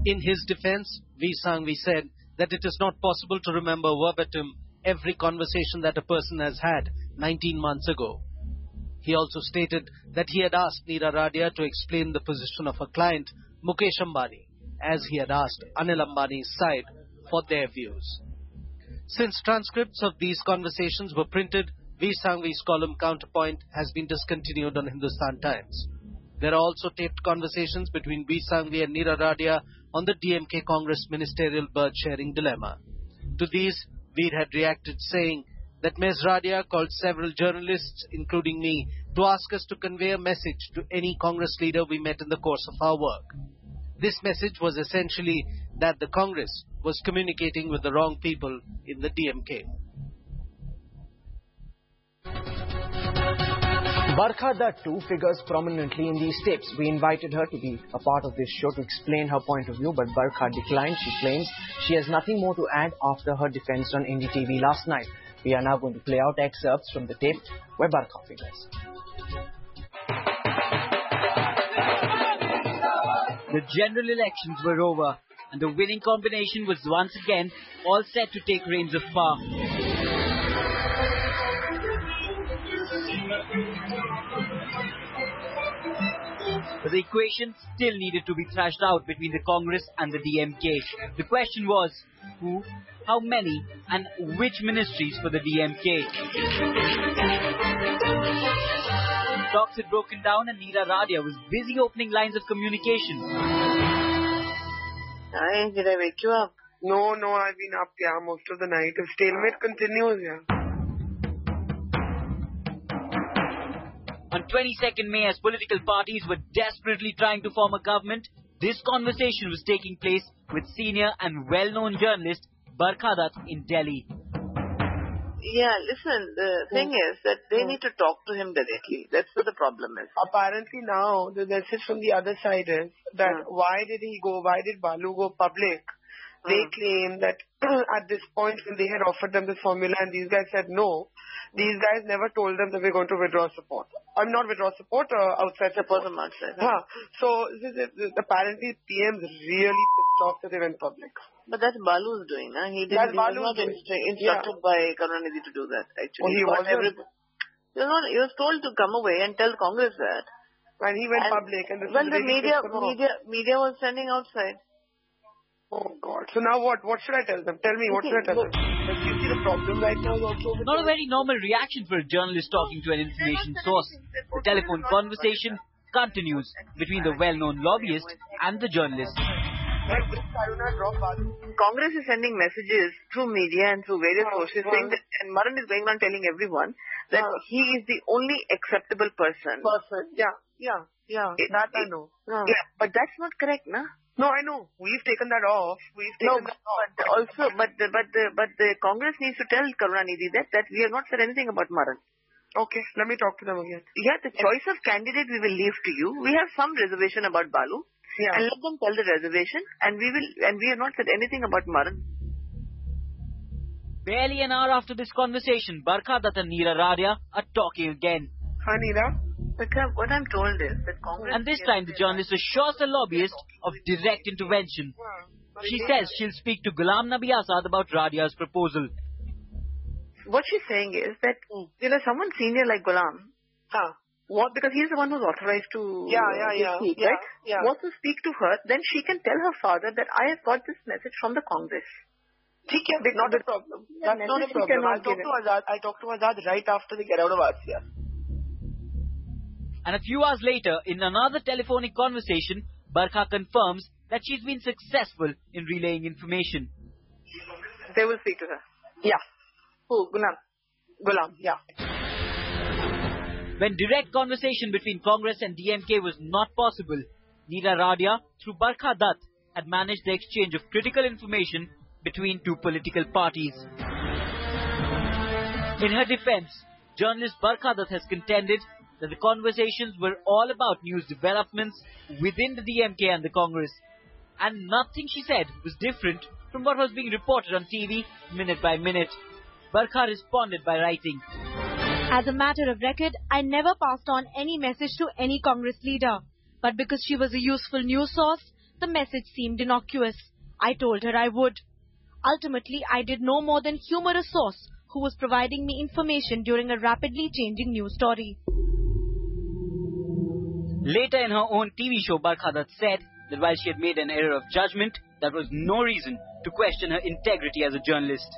In his defense, V. Sangvi said that it is not possible to remember verbatim every conversation that a person has had 19 months ago. He also stated that he had asked Nira Radia to explain the position of her client, Mukesh Ambani, as he had asked Anil Ambani's side for their views. Since transcripts of these conversations were printed, V. Sangvi's column Counterpoint has been discontinued on Hindustan Times. There are also taped conversations between V. Sangvi and Nira Radia on the DMK Congress ministerial bird-sharing dilemma. To these, Veer had reacted saying that Ms. Radia called several journalists, including me, to ask us to convey a message to any Congress leader we met in the course of our work. This message was essentially that the Congress was communicating with the wrong people in the DMK. Barkha Dutt too figures prominently in these tapes. We invited her to be a part of this show to explain her point of view, but Barkha declined. She claims she has nothing more to add after her defense on NDTV last night. We are now going to play out excerpts from the tape where Barkha figures. The general elections were over, and the winning combination was once again all set to take reins of power. But the equation still needed to be thrashed out between the Congress and the DMK. The question was, who, how many, and which ministries for the DMK? Talks had broken down and Nira Radia was busy opening lines of communication. Hi, did I wake you up? No, I've been up most of the night. The stalemate continues, On 22nd May, as political parties were desperately trying to form a government, this conversation was taking place with senior and well-known journalist Barkha Dutt in Delhi. Yeah, listen, the thing is that they need to talk to him directly. That's what the problem is. Apparently now, the message from the other side is that why did Balu go public? They claim that at this point when they had offered them this formula and these guys said no, these guys never told them that we're going to withdraw support. I'm not withdraw support, outside support. So apparently PM's really pissed off that they went public. But that's Balu's doing, huh? He was not instructed by Karunanidhi to do that, actually. He was told to come away and tell Congress that. And he went public. And the media was standing outside. Oh God. So now what? What should I tell them? Tell me, what should I tell them? You see the problem right now is also... Not a very normal reaction for a journalist talking to an information source. The telephone conversation continues between the well-known lobbyist and the journalist. Congress is sending messages through media and through various sources saying that, and Maran is going on telling everyone that he is the only acceptable person. Yeah. That I know. Yeah, but that's not correct, na? No, I know. We've taken that off. But the Congress needs to tell Karunanidhi that we have not said anything about Maran. Okay, let me talk to them again. Yeah, the choice of candidate we will leave to you. We have some reservation about Balu. Yeah. And let them tell the reservation, and we have not said anything about Maran. Barely an hour after this conversation, Barkha Dutt and Nira Radia are talking again. Hi, Nira. What I'm told is that Congress... And this time the journalist assures the lobbyist of direct intervention. She says she'll speak to Ghulam Nabi Azad about Radia's proposal. What she's saying is that, someone senior like Ghulam, because he's the one who's authorized to speak, right? Yeah. Wants to speak to her, then she can tell her father that I have got this message from the Congress. Not a problem. That's not a problem. I talk to Azad right after they get out of RCR. And a few hours later, in another telephonic conversation, Barkha confirms that she's been successful in relaying information. They will speak to her. Yeah. Who? Ghulam, yeah. When direct conversation between Congress and DMK was not possible, Nira Radia, through Barkha Dutt, had managed the exchange of critical information between two political parties. In her defense, journalist Barkha Dutt has contended that the conversations were all about news developments within the DMK and the Congress. And nothing she said was different from what was being reported on TV minute by minute. Barkha responded by writing, "As a matter of record, I never passed on any message to any Congress leader. But because she was a useful news source, the message seemed innocuous. I told her I would. Ultimately, I did no more than humor a source who was providing me information during a rapidly changing news story. Later in her own TV show, Barkha Dutt said that while she had made an error of judgment, that was no reason to question her integrity as a journalist.